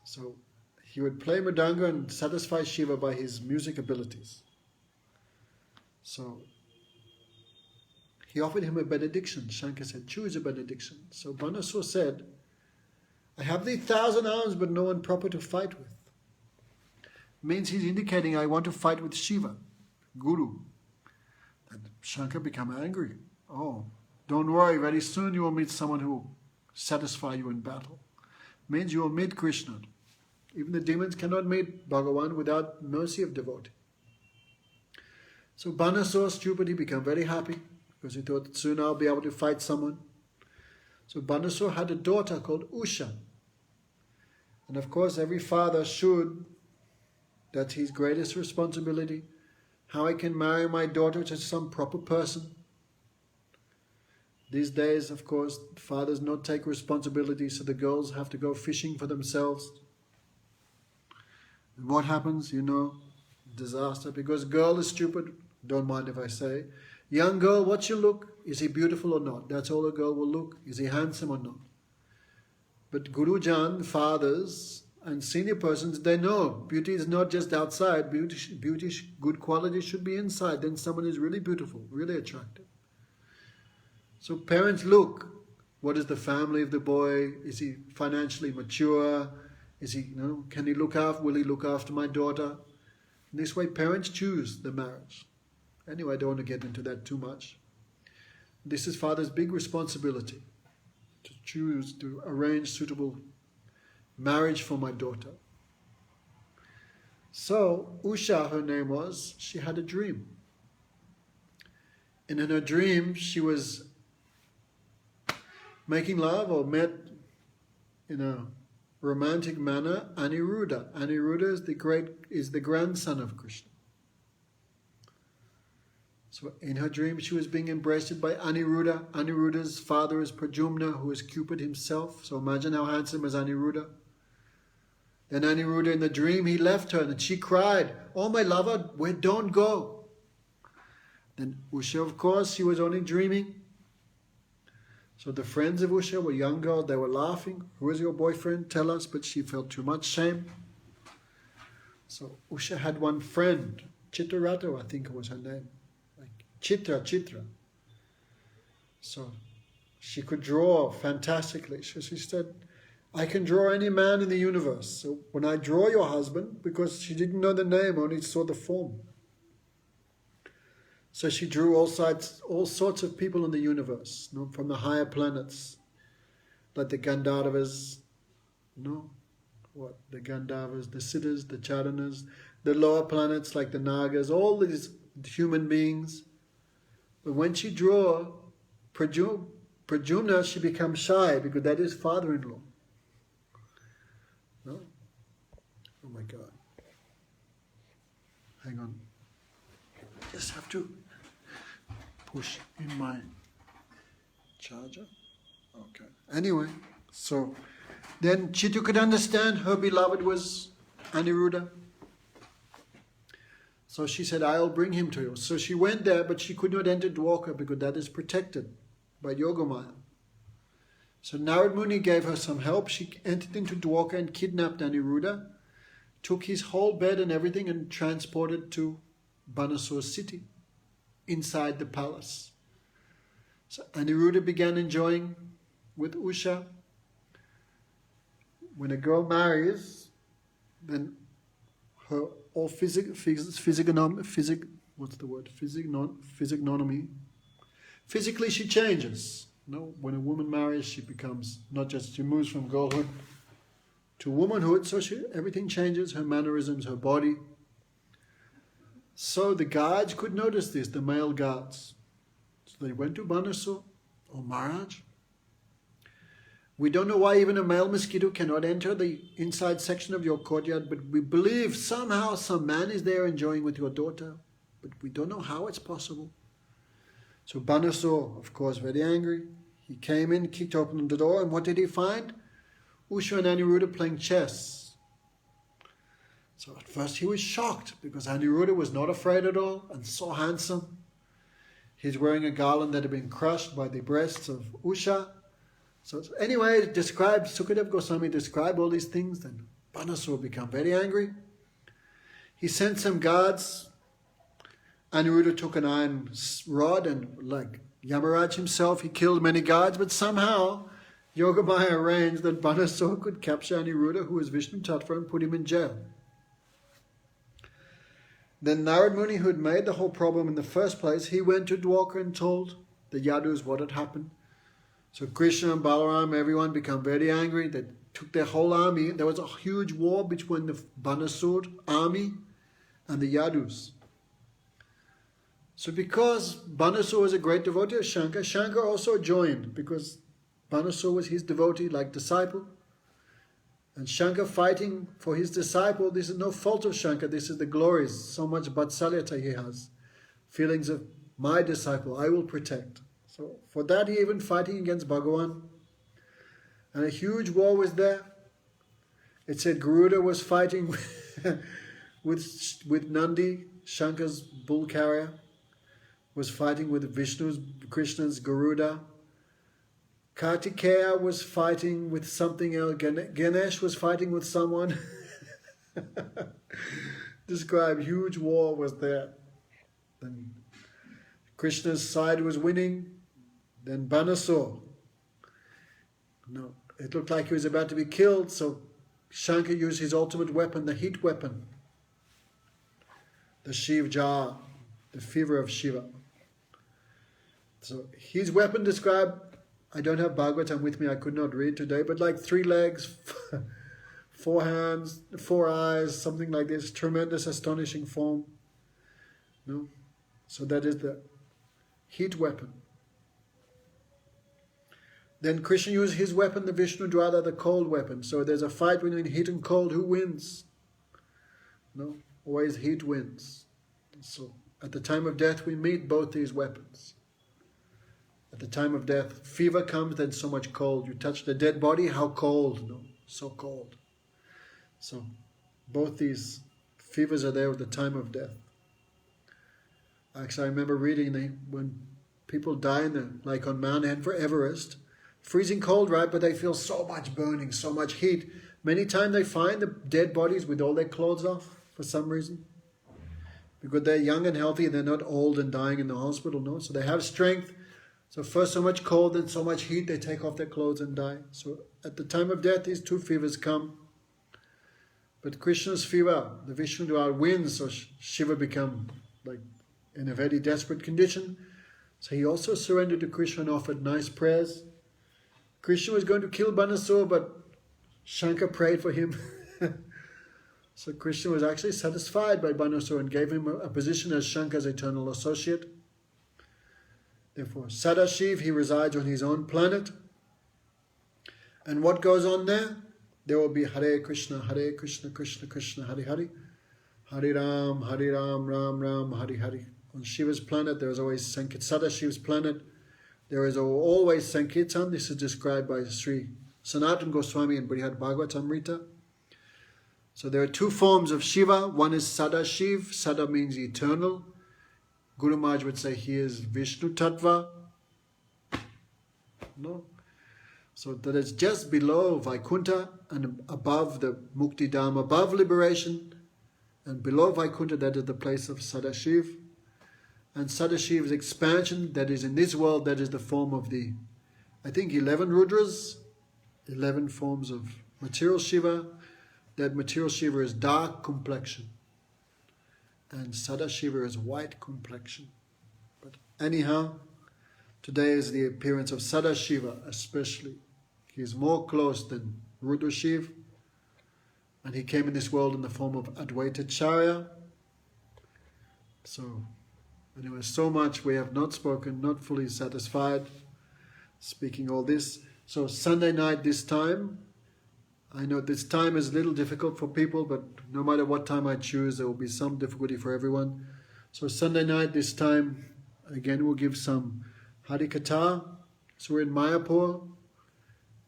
Speaker 1: So he would play mridanga and satisfy Shiva by his music abilities. So he offered him a benediction. Shankar said, "Choose a benediction." So Banasur said, "I have these 1,000 arms, but no one proper to fight with." Means he's indicating, I want to fight with Shiva, Guru. And Shankar became angry. "Oh, don't worry, very soon you will meet someone who will satisfy you in battle." Means you will meet Krishna. Even the demons cannot meet Bhagavan without mercy of devotee. So Banasur, stupid, he became very happy because he thought soon I'll be able to fight someone. So Banasur had a daughter called Usha. And of course every father should, that's his greatest responsibility, how I can marry my daughter to some proper person. These days, of course, fathers not take responsibility, so the girls have to go fishing for themselves. And what happens? Disaster. Because girl is stupid, don't mind if I say. Young girl, what's your look? Is he beautiful or not? That's all a girl will look. Is he handsome or not? But Gurujan, fathers, And senior persons, they know beauty is not just outside. Beauty, good quality should be inside. Then someone is really beautiful, really attractive. So parents look. What is the family of the boy? Is he financially mature? Is he, can he look after? Will he look after my daughter? In this way, parents choose the marriage. Anyway, I don't want to get into that too much. This is father's big responsibility, to choose, to arrange suitable marriage for my daughter. So, Usha, her name was, she had a dream. And in her dream, she was making love or met in a romantic manner Aniruddha. Aniruddha is the grandson of Krishna. So in her dream, she was being embraced by Aniruddha. Aniruddha's father is Pradyumna, who is Cupid himself. So imagine how handsome is Aniruddha. Then Aniruddha, in the dream, he left her and she cried, "Oh, my lover, where don't go." Then Usha, of course, she was only dreaming. So the friends of Usha were young girls, they were laughing. "Who is your boyfriend? Tell us." But she felt too much shame. So Usha had one friend, Chitrarata, I think it was her name. Like Chitra. So she could draw fantastically. So she said, "I can draw any man in the universe. So when I draw your husband," because she didn't know the name, only saw the form. So she drew all sorts of people in the universe, from the higher planets, like the Gandharvas, the Gandharvas, the Siddhas, the Charanas, the lower planets like the Nagas, all these human beings. But when she drew Pradyumna, she becomes shy because that is father-in-law. No? Oh my God. Hang on. I just have to push in my charger. Okay. Anyway, so then Chitu could understand her beloved was Aniruddha. So she said, "I'll bring him to you." So she went there, but she could not enter Dwarka because that is protected by Yogamaya. So Narad Muni gave her some help. She entered into Dwarka and kidnapped Aniruddha, took his whole bed and everything and transported to Banasur city, inside the palace. So Aniruddha began enjoying with Usha. When a girl marries, then her all physiognomy, physically she changes. When a woman marries, she becomes she moves from girlhood to womanhood, so everything changes, her mannerisms, her body. So the guards could notice this, the male guards. So they went to Banasur, "Oh Maharaj, we don't know why even a male mosquito cannot enter the inside section of your courtyard, but we believe somehow some man is there enjoying with your daughter, but we don't know how it's possible." So Banasur, of course, very angry. He came in, kicked open the door, and what did he find? Usha and Aniruddha playing chess. So at first he was shocked because Aniruddha was not afraid at all and so handsome. He's wearing a garland that had been crushed by the breasts of Usha. So anyway, Sukadev Goswami described all these things. Then Banasur became very angry. He sent some guards. Aniruddha took an iron rod and, like Yamaraj himself, he killed many guards, but somehow Yogamaya arranged that Banasur could capture Aniruddha, who was Vishnu Tattva, and put him in jail. Then Narad Muni, who had made the whole problem in the first place, he went to Dwarka and told the Yadus what had happened. So Krishna and Balaram, everyone became very angry. They took their whole army. There was a huge war between the Banasur army and the Yadus. So because Banasur was a great devotee of Shankar, Shankar also joined because Banasur was his devotee, like disciple. And Shankar fighting for his disciple, this is no fault of Shankar, this is the glories, so much vatsalyata he has. Feelings of my disciple, I will protect. So for that he even fighting against Bhagavan. And a huge war was there. It said Garuda was fighting with Nandi, Shankar's bull carrier, was fighting with Krishna's Garuda. Kartikeya was fighting with something else. Ganesh was fighting with someone. Describe huge war was there. Then Krishna's side was winning. Then Banasur. No, it looked like he was about to be killed, so Shankar used his ultimate weapon, the heat weapon. The Shiv Jar, the fever of Shiva. So his weapon described, I don't have Bhagavatam with me, I could not read today, but like 3 legs, 4 hands, 4 eyes, something like this, tremendous, astonishing form. No? So that is the heat weapon. Then Krishna used his weapon, the Vishnu Dwada, the cold weapon. So there's a fight between heat and cold. Who wins? No, always heat wins. So at the time of death, we meet both these weapons. At the time of death, fever comes, then so much cold. You touch the dead body, how cold? No, so cold. So both these fevers are there at the time of death. Actually, I remember reading when people die like on Mount Everest, freezing cold, right? But they feel so much burning, so much heat. Many times they find the dead bodies with all their clothes off for some reason. Because they're young and healthy and they're not old and dying in the hospital, no? So they have strength. So first so much cold, then so much heat, they take off their clothes and die. So at the time of death, these 2 fevers come. But Krishna's fever, the Vishnu Dwara, wins, so Shiva become like in a very desperate condition. So he also surrendered to Krishna and offered nice prayers. Krishna was going to kill Banasur, but Shankar prayed for him. So Krishna was actually satisfied by Banasur and gave him a position as Shankar's eternal associate. Therefore, Sada Shiva, he resides on his own planet. And what goes on there? There will be Hare Krishna, Krishna Krishna, Hare Hare. Hare Ram, Ram Ram, Hare Hare. On Shiva's planet, there is always Sankirtan. Sada Shiva's planet, there is always Sankirtan. This is described by Sri Sanatana Goswami and Brihad Bhagavatamrita. So there are 2 forms of Shiva. One is Sada Shiva. Sada means eternal. Guru Maharaj would say he is Vishnu tattva. No. So that is just below Vaikuntha and above the Mukti Dham, above liberation. And below Vaikuntha, that is the place of Sada Shiva. And Sada Shiva's expansion, that is in this world, that is the form of the, I think 11 Rudras, 11 forms of material Shiva. That material Shiva is dark complexion. And Sada Shiva is white complexion. But anyhow, today is the appearance of Sada Shiva especially. He is more close than Rudra Shiva. And he came in this world in the form of Advaita Charya. So, anyway, so much we have not spoken, not fully satisfied, speaking all this. So Sunday night this time, I know this time is a little difficult for people, but no matter what time I choose, there will be some difficulty for everyone. So Sunday night this time, again we'll give some Harikatha. So we're in Mayapur,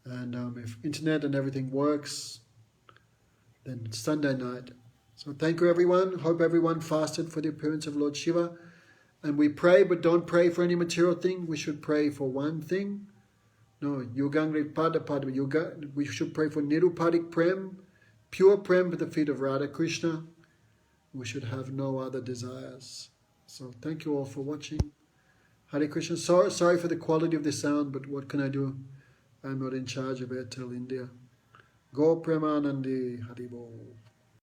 Speaker 1: and if internet and everything works, then Sunday night. So thank you everyone. Hope everyone fasted for the appearance of Lord Shiva. And we pray, but don't pray for any material thing. We should pray for one thing. No, Yugangri Pada Pada Yuga. We should pray for Nirupadik Prem, pure Prem at the feet of Radha Krishna. We should have no other desires. So thank you all for watching. Hare Krishna. Sorry for the quality of the sound, but what can I do? I'm not in charge of Airtel India. Go Premanandi Haribol.